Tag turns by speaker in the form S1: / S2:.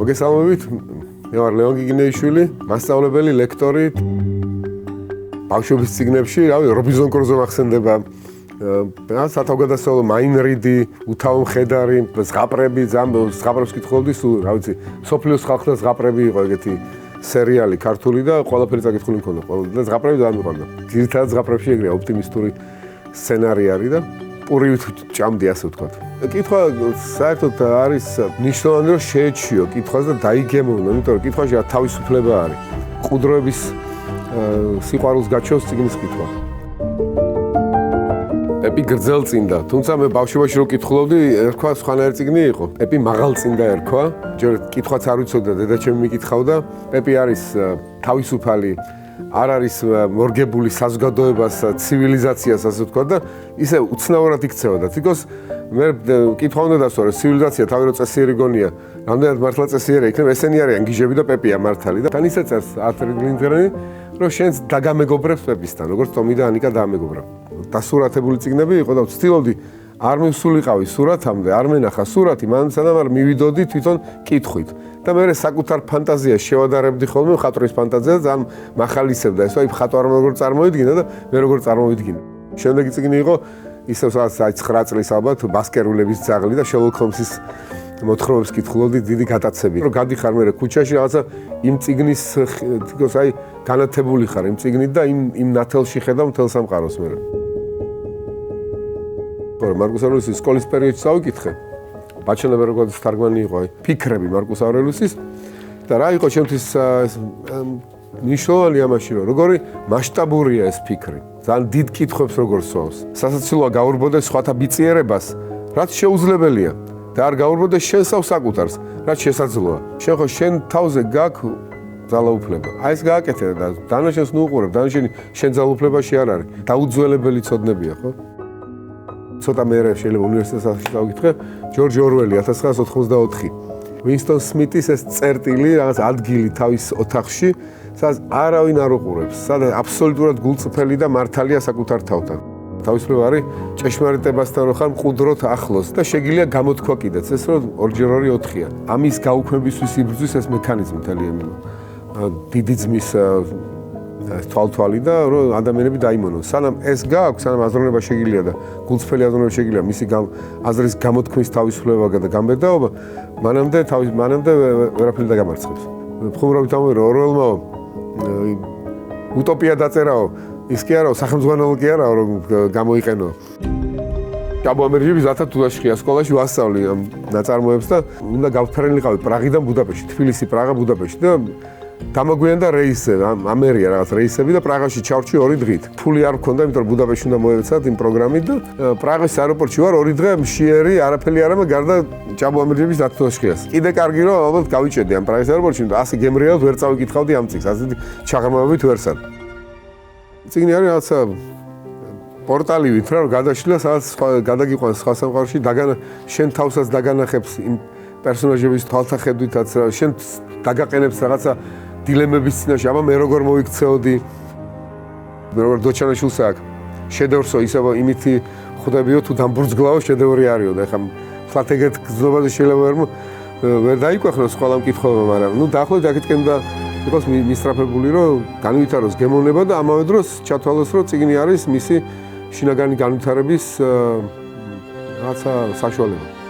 S1: მოგესალმებით, მე ვარ ლეონ გიგინეიშვილი, მასწავლებელი, ლექტორი. ბავშვობის წიგნებში, რობინზონ კრუზო მახსენდება. სათავგადასავლო მაინრიდი, უთავო მხედარი, ზღაპრები, ზღაპრებს კითხულობდი, რა ვიცი, სოფლიოს ხალხთა ზღაპრები იყო ეგეთი სერიალი ქართული და ყველაფერი წაკითხული მქონდა. და ზღაპრები დამიყვანდა. ძირითადად ზღაპრებში ეგრეა ოპტიმისტური სცენარი არის და პურივით ჭამდი, ასე ვთქვათ. კითხვა საერთოდ არის ნიშნავენ რომ შეეჩიო კითხვას და დაიგემოვნო, იმიტომ რომ კითხვაში თავისუფლება არის. ყუდროების სიყვარულს გაჩვენს წიგნის კითხვა. ეპი გრძელწინდა, თუმცა მე ბავშვობაში რო კითხულობდი, ერქვა სხვანაირი წიგნი იყო. ეპი მაღალწინდა ერქვა, ჯერ კითხვაც არ ვიცოდა, დედაჩემი მიკითხავდა. ეპი არის თავისუფალი, არ არის მორგებული საზოგადოებას, ცივილიზაციას, ასე ვთქვათ და ისე უცნაურად იქცეოდა. თითქოს მე კითხვა უნდა დასვა, რომ ცივილიზაცია თავი რო წესიერი გონია, რამდენად მართლა წესიერი იქნება, ესენი არიან გიჟები და პეპია მართალი და თან ისე წერს არტურ გლინდგრენი, რომ შენს დაგამეგობრებს პეპისთან, როგორც ტომი და ანიკა დაამეგობრა. დასურათებული წიგნები იყო და ვცდილობდი არ მივსულიყავი სურათამდე, არ მენახა სურათი, მანამდე არ მივიდოდი თვითონ კითხვით. და მე საკუთარ ფანტაზიას შევადარებდი ხოლმე მხატვრის ფანტაზიას, ძალიან მახალისებდა ეს, აი მხატვარმა როგორ წარმოვიდგინა და მე როგორ წარმოვიდგინა. შემდეგი წიგნი იყო ისევ სადაც 9 წლის ალბათ ბასკერულების ძაღლი და შერლოკ ჰოლმსის მოთხრობებს კითხულობდი დიდი გატაცები. რომ გადიხარ მე ქუჩაში რაღაცა იმ წიგნის თითქოს აი განათებული ხარ იმ წიგნით და იმ ნათელში ხედავ მთელ სამყაროს მე. მარკუს ავრელიუსის სკოლის პერიოდში წავიკითხე. ბაჩელები როგორც თარგმანი იყო, აი, ფიქრები მარკუს ავრელიუსის და რა იყო ჩემთვის მნიშვნელოვანი ამაში, რომ როგორი მასშტაბურია ეს ფიქრი. ძალიან დიდ კითხვებს როგორ სვავს. სასაცილოა გაურბოდეს სხვათა ბიწიერებას, რაც შეუძლებელია და არ გაურბოდეს შენსავ საკუთარს, რაც შესაძლოა. შენ ხო შენ თავზე გაქვს ძალაუფლება. აი ეს გააკეთე და დანაშენს ნუ უყურებ, დანაშენი შენ ძალაუფლებაში არ არის. დაუძველებელი ცოდნებია, ხო? ცოტა მერე შეიძლება უნივერსიტეტში დავკითხე, ჯორჯ ორველი 1984. ვინსტონ სმითის ეს წერტილი, რაღაც ადგილი თავის ოთახში, სადაც არავინ არ უყურებს, სადაც აბსოლუტურად გულწრფელი და მართალია საკუთარ თავთან. თავისუფლება არის ჭეშმარიტებასთან რო ხარ მყუდროთ ახლოს და შეგიძლია გამოთქვა კიდეც, ეს რომ 2 × 2 4-ია. ამის გაუქმებისთვის იბრძვის ეს მექანიზმი თელიანი. დიდი ძმის თვალთვალი და რომ ადამიანები დაიმონონ. სანამ ეს გააქვს, სანამ აზროვნება შეგიძლია და გულწრფელი აზროვნება შეგიძლია მისი აზრის გამოთქმის თავისუფლება და გამბედაობა, მანამდე ვერაფერი დაგამარცხებს. ხუმრობით ამბობ რომ ორველმა უტოპია დაწერაო, ის კი არაო, სახელმძღვანელო კი არაო რომ გამოიყენო. ჭაბო ამერჯიბის 1000 თუთაშხია სკოლაში ვასწავლი ამ ნაწარმოებს და უნდა გავფრენილიყავი პრაღიდან ბუდაპეშტში, თბილისი, პრაღა, ბუდაპეშტი და დამაგვიანდა რეისი, ამერია რაღაც რეისები და პრაღაში ჩავრჩი 2 დღით. ფული არ მქონდა, იმიტომ რომ ბუდაპეშტში უნდა მოევეცათ იმ პროგრამით და პრაღის აეროპორტში ვარ 2 დღე მშიერი, არაფერი არ ამე გარდა ჭაბო ამერჯიბის 10 თუთაშხიას. კიდე კარგი რომ ალბათ გავიჭედი ამ პრაღის აეროპორტში, იმიტომ ასე გემრიელად ვერ წავიკითხავდი ამ წიგნს, ასეთი ჩაღრმავებით ვერსად. წიგნი არის რაღაცა პორტალივით რა გადაშლილა, სადაც გადაგიყვანს სხვა სამყაროში, შენ თავსაც დაგანახებს იმ პერსონაჟების თვალთახედვითაც, შენ დაგაყენებს რაღაცა დილემების წინაშე, აბა მე როგორ მოიქცეოდი, როგორ დოჩანაშვილს აქვს შედევრსო, ისევ იმითი ხვდებიო თუ დამბურძგლაო შედევრი არისო და ეხლა თქვათ ეგეთ გზნობაზე შეიძლება ვერ დაიკვეხნო სხვა მკითხველმა, მაგრამ ნუ დაახლოებით აქეთკენ და იყოს მისწრაფებული, რომ განვითაროს გემოვნება და ამავე დროს ჩათვალოს, რომ წიგნი არის მისი შინაგანი განვითარების რაღაცა საშუალება.